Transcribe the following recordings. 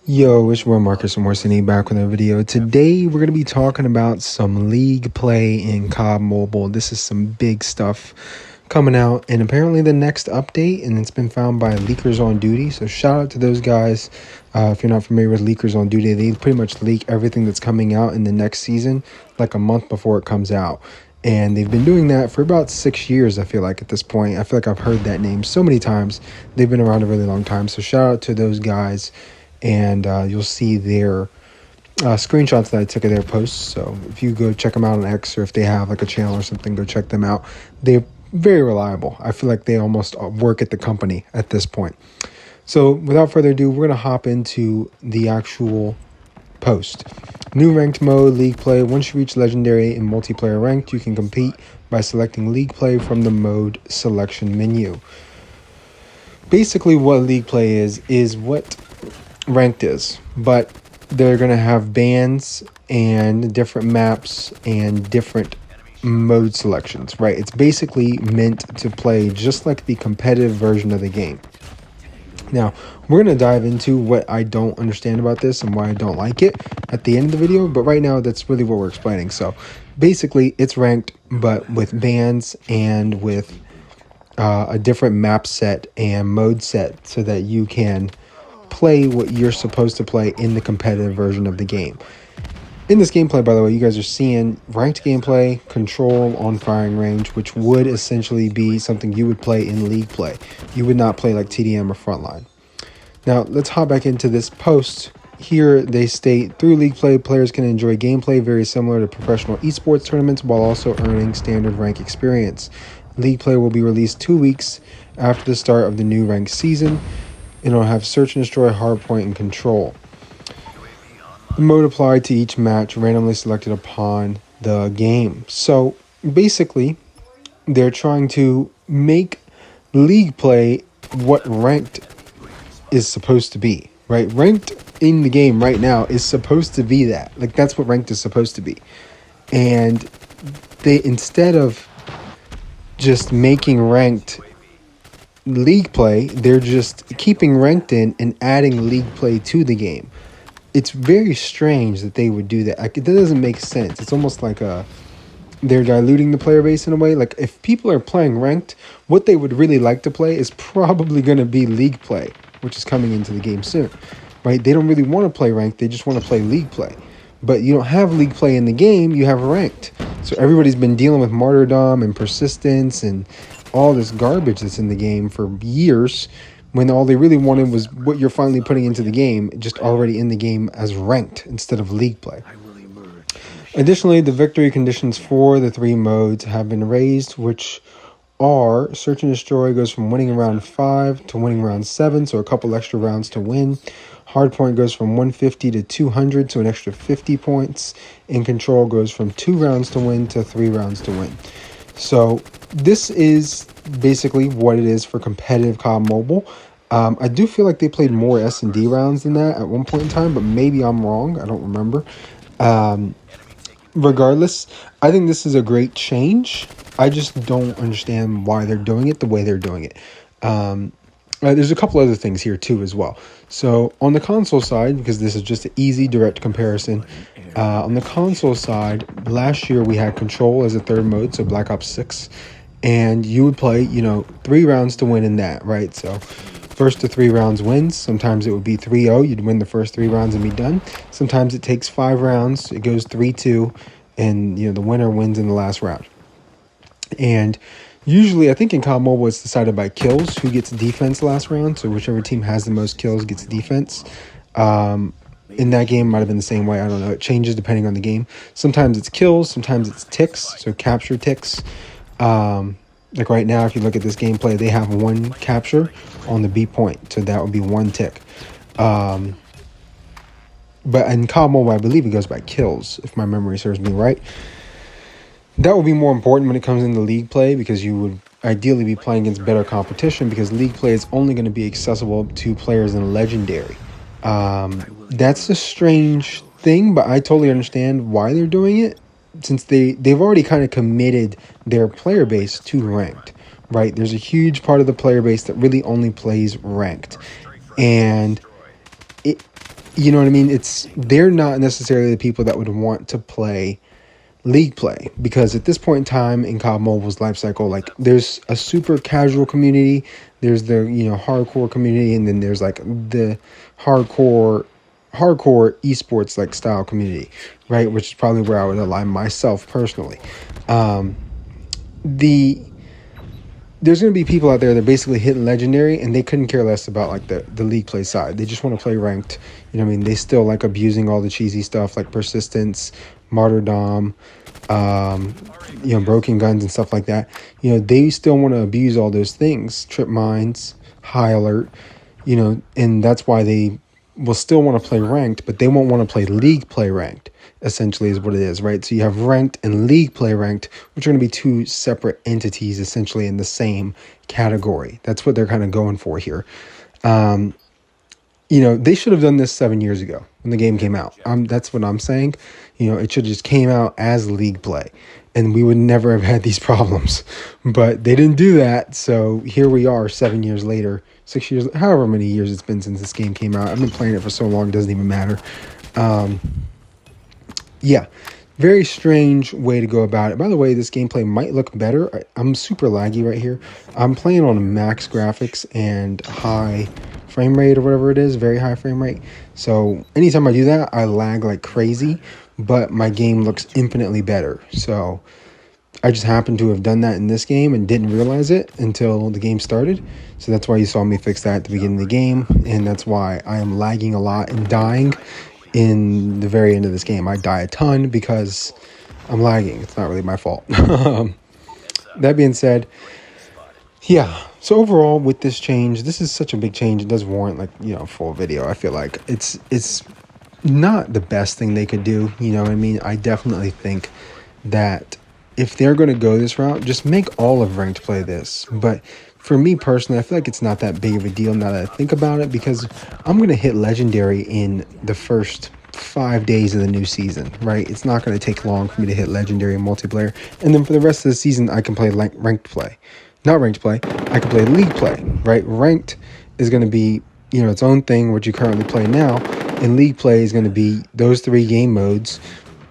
Yo, it's Will Marcus from Morsini back with a video. Today we're going to be talking about some league play in COD Mobile. This is some big stuff coming out, and apparently the next update, and it's been found by Leakers on Duty. So shout out to those guys. If you're not familiar with Leakers on Duty, they pretty much leak everything that's coming out in the next season like a month before it comes out. And they've been doing that for about 6 years, I feel like, at this point. I feel like I've heard that name so many times. They've been around a really long time. So shout out to those guys. And you'll see their screenshots that I took of their posts. So if you go check them out on X, or if they have like a channel or something, go check them out. They're very reliable. I feel like they almost work at the company at this point. So without further ado, we're going to hop into the actual post. New ranked mode, league play. Once you reach legendary in multiplayer ranked, you can compete by selecting league play from the mode selection menu. Basically what league play is what ranked is, but they're going to have bans and different maps and different mode selections, right? It's basically meant to play just like the competitive version of the game. Now, we're going to dive into what I don't understand about this and why I don't like it at the end of the video, but right now that's really what we're explaining. So basically it's ranked, but with bans and with a different map set and mode set so that you can play what you're supposed to play in the competitive version of the game. In this gameplay, by the way, you guys are seeing ranked gameplay, control on firing range, which would essentially be something you would play in league play. You would not play like TDM or frontline. Now, let's hop back into this post. Here they state, through league play, players can enjoy gameplay very similar to professional esports tournaments while also earning standard rank experience. League play will be released 2 weeks after the start of the new ranked season. It'll have search and destroy, hardpoint, and control. The mode applied to each match, randomly selected upon the game. So basically, they're trying to make league play what ranked is supposed to be, right? Ranked in the game right now is supposed to be that. Like, that's what ranked is supposed to be. And they, instead of just making ranked league play, they're just keeping ranked in and adding league play to the game. It's very strange that they would do that. Like, it doesn't make sense. It's almost like they're diluting the player base in a way. Like, if people are playing ranked, what they would really like to play is probably going to be league play, which is coming into the game soon, right? They don't really want to play ranked. They just want to play league play. But you don't have league play in the game. You have ranked. So everybody's been dealing with martyrdom and persistence and all this garbage that's in the game for years, when all they really wanted was what you're finally putting into the game, just already in the game as ranked instead of league play. Additionally, the victory conditions for the 3 modes have been raised, which are search and destroy goes from winning round 5 to winning round 7, so a couple extra rounds to win. Hardpoint goes from 150 to 200, so an extra 50 points. And control goes from 2 rounds to win to 3 rounds to win. So this is basically what it is for competitive COD Mobile. I do feel like they played more S&D rounds than that at one point in time, but maybe I'm wrong. I don't remember. Regardless, I think this is a great change. I just don't understand why they're doing it the way they're doing it. There's a couple other things here too as well. So on the console side, because this is just an easy direct comparison, on the console side, last year we had control as a 3rd mode, so Black Ops 6, and you would play, 3 rounds to win in that, right? So first to 3 rounds wins. Sometimes it would be 3-0. You'd win the first 3 rounds and be done. Sometimes it takes 5 rounds. It goes 3-2, and the winner wins in the last round. And usually, I think in COD Mobile, it's decided by kills, who gets defense last round. So whichever team has the most kills gets defense. In that game, might have been the same way. I don't know. It changes depending on the game. Sometimes it's kills. Sometimes it's ticks, so capture ticks. Like right now, if you look at this gameplay, they have 1 capture on the B point. So that would be 1 tick. But in COD Mobile, I believe it goes by kills, if my memory serves me right. That will be more important when it comes into league play, because you would ideally be playing against better competition, because league play is only going to be accessible to players in legendary. That's a strange thing, but I totally understand why they're doing it, since they've already kind of committed their player base to ranked, right? There's a huge part of the player base that really only plays ranked, and you know what I mean? They're not necessarily the people that would want to play league play, because at this point in time in COD Mobile's life cycle, like there's a super casual community, there's the hardcore community, and then there's like the hardcore esports like style community, right? Which is probably where I would align myself personally. The There's going to be people out there that are basically hitting legendary and they couldn't care less about like the league play side. They just want to play ranked. You know what I mean? They still like abusing all the cheesy stuff like persistence, martyrdom, broken guns and stuff like that. They still want to abuse all those things, trip mines, high alert, and that's why they will still want to play ranked, but they won't want to play league play ranked, essentially is what it is, right? So you have ranked and league play ranked, which are going to be two separate entities essentially in the same category. That's what they're kind of going for here. They should have done this 7 years ago when the game came out. That's what I'm saying. It should have just came out as league play and we would never have had these problems, but they didn't do that. So here we are 7 years later, 6 years, however many years it's been since this game came out. I've been playing it for so long, it doesn't even matter. Yeah, very strange way to go about it. By the way, this gameplay might look better. I'm super laggy right here. I'm playing on max graphics and high frame rate or whatever it is, very high frame rate. So anytime I do that, I lag like crazy, but my game looks infinitely better. So I just happened to have done that in this game and didn't realize it until the game started. So that's why you saw me fix that at the beginning of the game. And that's why I am lagging a lot and dying in the very end of this game. I die a ton because I'm lagging. It's not really my fault. That being said, yeah. So overall with this change, this is such a big change. It does warrant like, full video. I feel like it's not the best thing they could do. You know what I mean? I definitely think that if they're going to go this route, just make all of ranked play this. But for me personally, I feel like it's not that big of a deal now that I think about it, because I'm going to hit legendary in the first 5 days of the new season, right? It's not going to take long for me to hit legendary in multiplayer. And then for the rest of the season, I can play ranked play. Not ranked play, I can play league play, right? Ranked is going to be, its own thing, which you currently play now. And league play is going to be those 3 game modes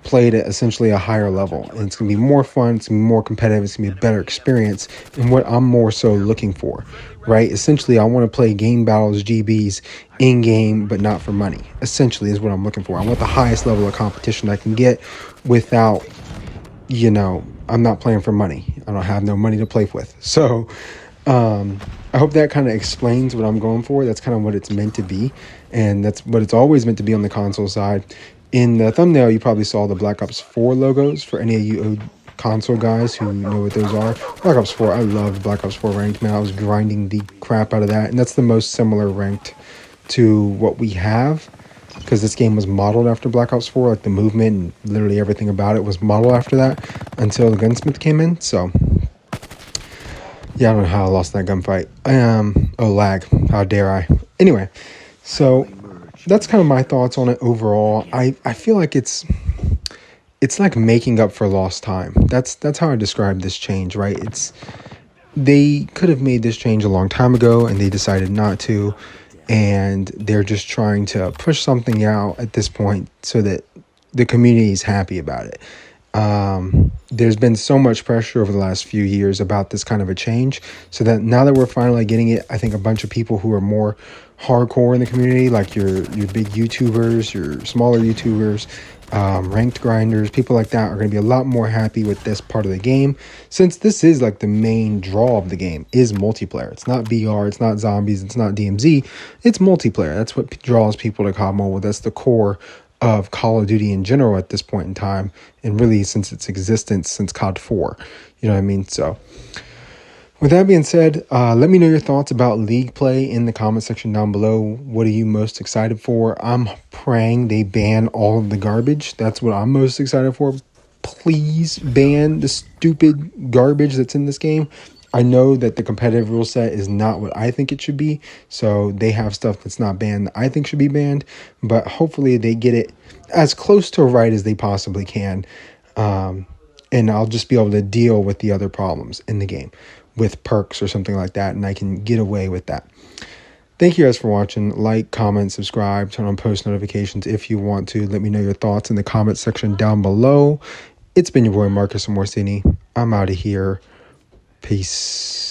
played at essentially a higher level, and it's going to be more fun, it's going to be more competitive, it's going to be a better experience, and what I'm more so looking for, right? Essentially, I want to play game battles, GBs, in-game, but not for money, essentially is what I'm looking for. I want the highest level of competition I can get without, I'm not playing for money. I don't have no money to play with. So, I hope that kind of explains what I'm going for. That's kind of what it's meant to be, and that's what it's always meant to be on the console side. In the thumbnail, you probably saw the Black Ops 4 logos. For any of you console guys who know what those are, Black Ops 4, I loved Black Ops 4 ranked, man. I was grinding the crap out of that, and that's the most similar ranked to what we have, because this game was modeled after Black Ops 4, like the movement and literally everything about it was modeled after that until the gunsmith came in. So yeah, I don't know how I lost that gunfight. Lag, how dare I. Anyway, so that's kind of my thoughts on it overall. I feel like it's like making up for lost time. That's how I describe this change, right? They could have made this change a long time ago and they decided not to, and they're just trying to push something out at this point so that the community is happy about it. There's been so much pressure over the last few years about this kind of a change, so that now that we're finally getting it, I think a bunch of people who are more hardcore in the community, like your big YouTubers, your smaller YouTubers, ranked grinders, people like that, are going to be a lot more happy with this part of the game, since this is like the main draw of the game is multiplayer. It's not BR, it's not zombies, it's not DMZ, it's multiplayer. That's what draws people to COD Mobile. That's the core of Call of Duty in general at this point in time, and really since its existence since COD 4. You know what I mean? So with that being said, let me know your thoughts about league play in the comment section down below. What are you most excited for? I'm praying they ban all of the garbage. That's what I'm most excited for. Please ban the stupid garbage that's in this game. I know that the competitive rule set is not what I think it should be, so they have stuff that's not banned that I think should be banned, but hopefully they get it as close to right as they possibly can, and I'll just be able to deal with the other problems in the game with perks or something like that, and I can get away with that. Thank you guys for watching. Like, comment, subscribe, turn on post notifications if you want to. Let me know your thoughts in the comment section down below. It's been your boy Marcus Morcini. I'm out of here. Peace.